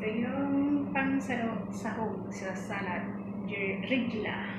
Ito yung pang-sahog sa salad. Regla.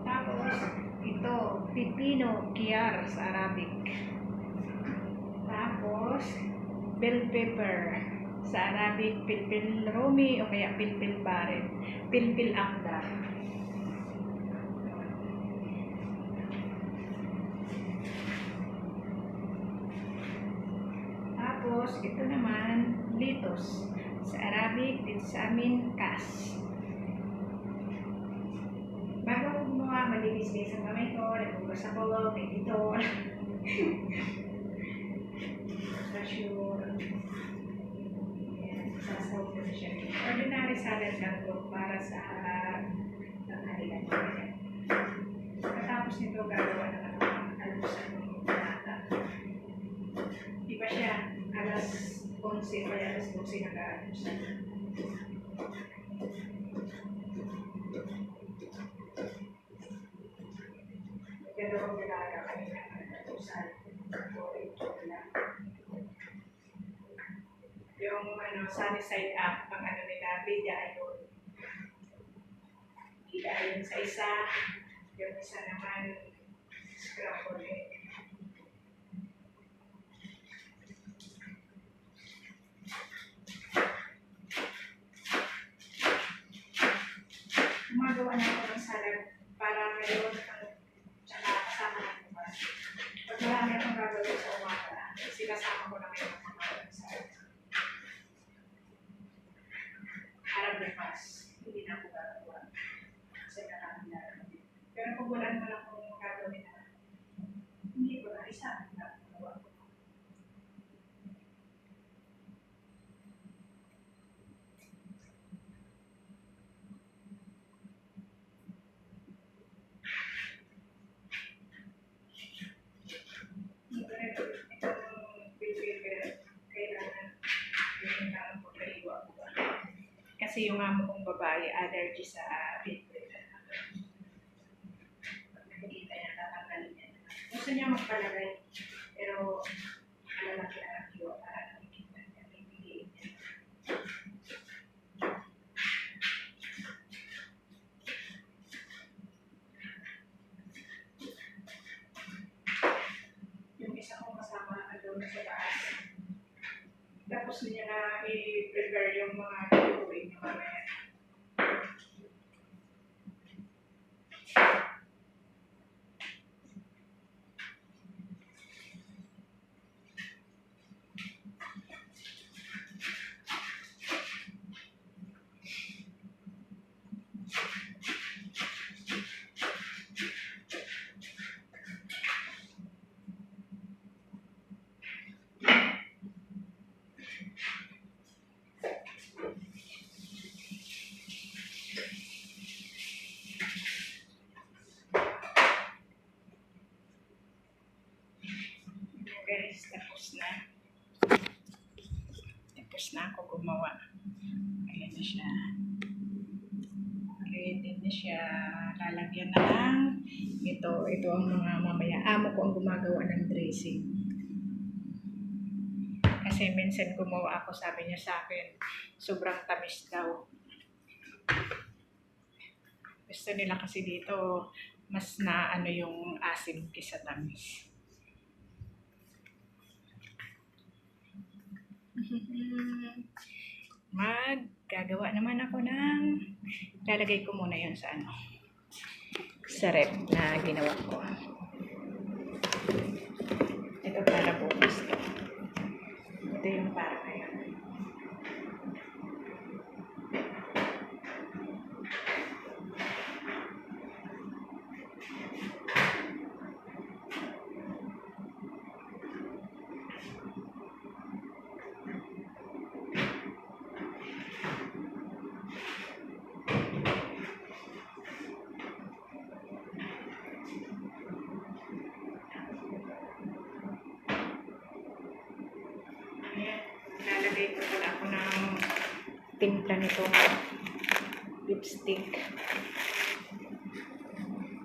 Tapos, ito, pipino, kiar sa Arabic. Tapos, bell pepper. Sa Arabic, pilpil romi o kaya pilpil baret. Pilpil akdar. Tapos, ito naman, litos. Sa Arabic, dito sa amin, kas. Bago ko gumawa, malinis-linis ang kamay ko, nagbugas ako, may dito. Sure. Sasaw ko na siya. Ordinary salad lang po para sa tanghalian. Katapos nito, gagawa na lang ang almusal ng bata. Di ba siya? Alas 11 o alas 12 nag-aalmusal. Dalawang dalaga kanina nag-almusal. Yung sunny side up, ang nila, bida ayun. Bida ayun sa isa, yung isa naman, scrambled egg. Gumagawa na ako ng salad para mayroon tsaka kasama ng bukas. Pag marami akong gagawin sa umaga, sinasama ko na mayroon akong gagawin sa salad. Para breakfast, hindi na ako gagawa. Kasi marami na gagawin. Pero kung wala naman akong gagawin na, hindi ko na isa na gagawa ko. Kasi yung amo kong babae, allergy sa pilpil. Pag nakikita niya, tatanggalin niya. Gusto niya magpalagay, pero malalaki na ang kiwa para nakikita niya. Pipiliin niya. Yung isa kong kasama doon sa taas. Tapos niya na i-prepare yung mga lutuin niya mamaya. Guys, tapos na ako gumawa. Ayan na siya. Ready na siya. Lalagyan na lang. Ito ang mga mamaya. Amo ko ang gumagawa ng dressing. Kasi minsan gumawa ako, sabi niya sa akin, sobrang tamis daw. Gusto nila kasi dito, mas na yung asim kaysa tamis. Gagawa naman ako ng lalagay ko muna yun sa sa rep na ginawa ko. Ito para bukas to. Ito yung para ngayon. Lalagay ko pala ako ng timpla nito lipstick.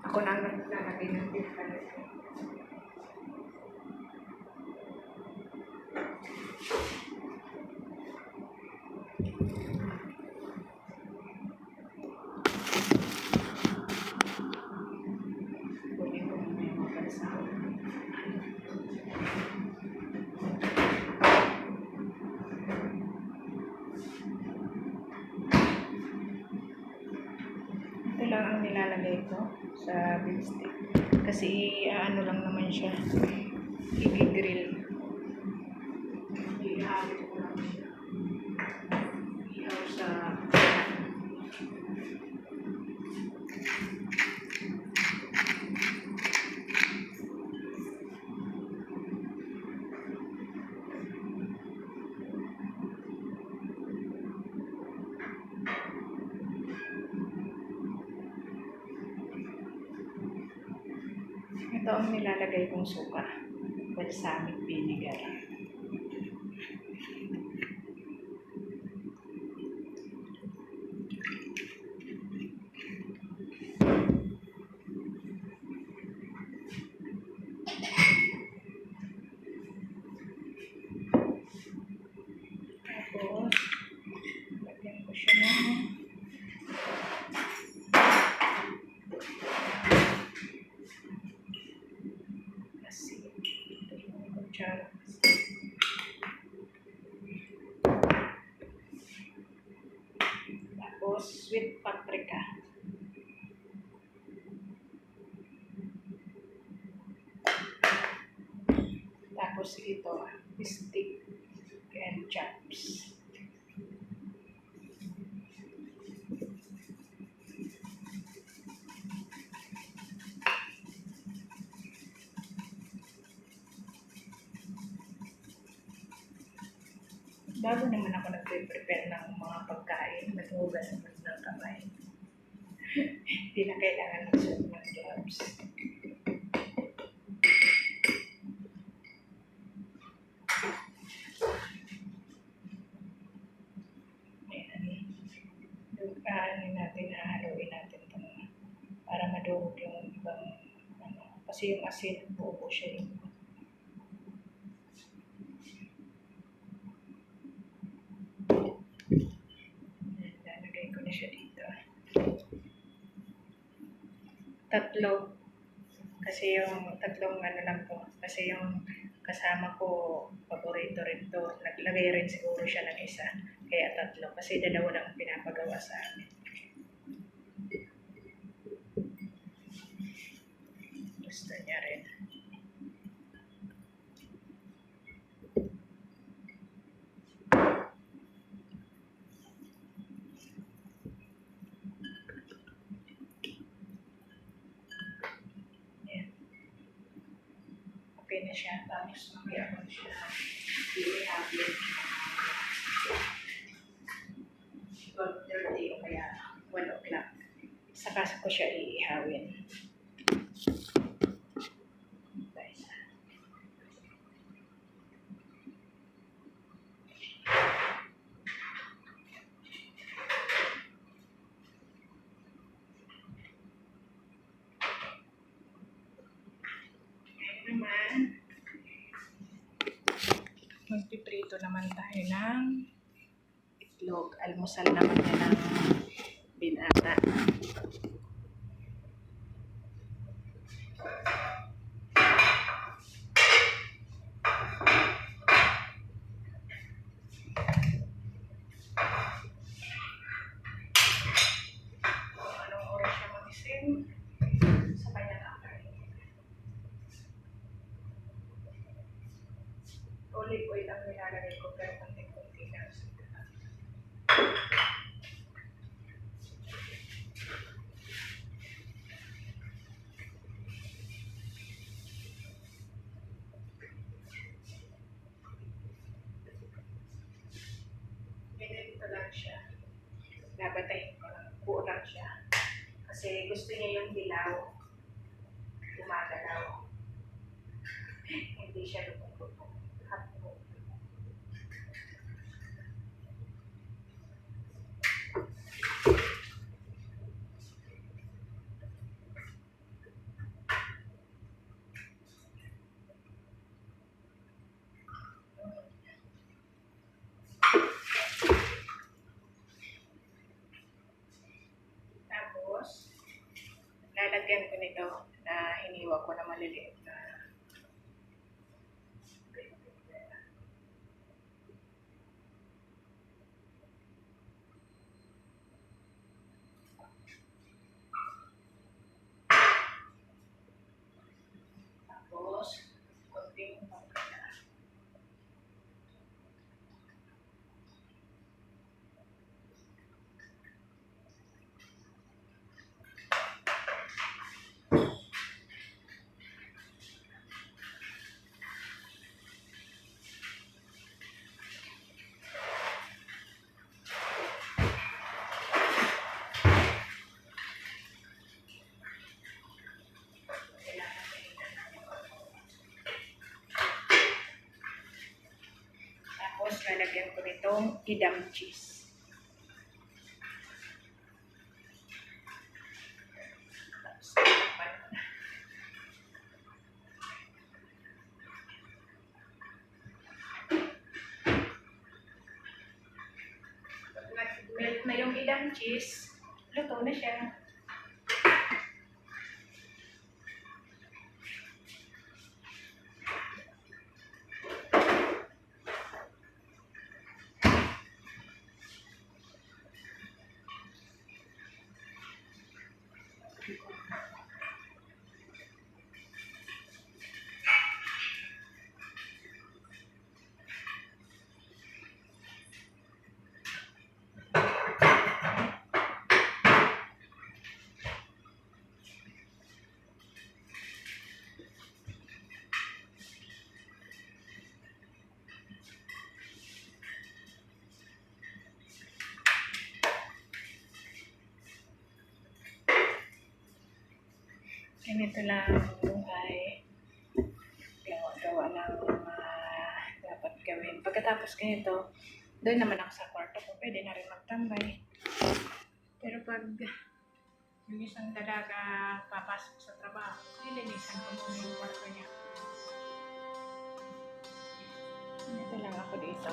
Ako na naglalagay ng timpla nito. lang ang nilalagay ko sa beef stick. Kasi ano lang naman siya. I-grill. Ihawin ko lang siya. Ihaw sa ito ang nilalagay kong suka. Balsamic vinegar. Tapos, lagyan ko siya ng asin. Dalawang kutsara asin. Tapos, sweet paprika. Tapos ito, stick and chops. Bago naman ako nagpe-prepare ng mga pagkain, maghugas naman ng kamay. Hindi na kailangan magsuot ng gloves. Ayan. Natin, hahaluin natin ito para madurog yung ibang kasi yung asin, buo siya yung lalagay ko na siya dito. Tatlo. Kasi yung tatlong lang po. Kasi yung kasama ko, paborito rin to. Naglagay rin siguro siya ng isa. Kaya tatlo. Kasi dalawa lang pinapagawa sa amin. Gusto niya rin. Yan. Okay na siya. Tapos mamaya ko siya. I-happy. 12:30 o kaya 1 o'clock. Saka ko siya iihawin. Naman, magpiprito naman tayo ng itlog. Almusal naman yan ng binata. Kung anong oras siya magising, sa kanya na olive oil ang nilalagay ko pero konti-konti lang. Ganito lang siya. Babatayin ko lang. Buo lang siya. Kasi gusto niya yung dilaw. Gumagalaw. Hindi siya lumulupok. Hapon. Tapos, lalagyan ko nito na hiniwa ko na maliliit na lalagyan ko nitong Edam cheese. Tapos, nag-melt na yung Edam cheese, luto na siya. Ganito lang ang buhay. Gawa ng dapat gawin. Pagkatapos ganito, doon naman ako sa kwarto ko. Pwede na rin magtambay. Pero pag yung isang dalaga papasok sa trabaho, nilinisan ko muna yung kwarto niya. Ganito lang ako dito.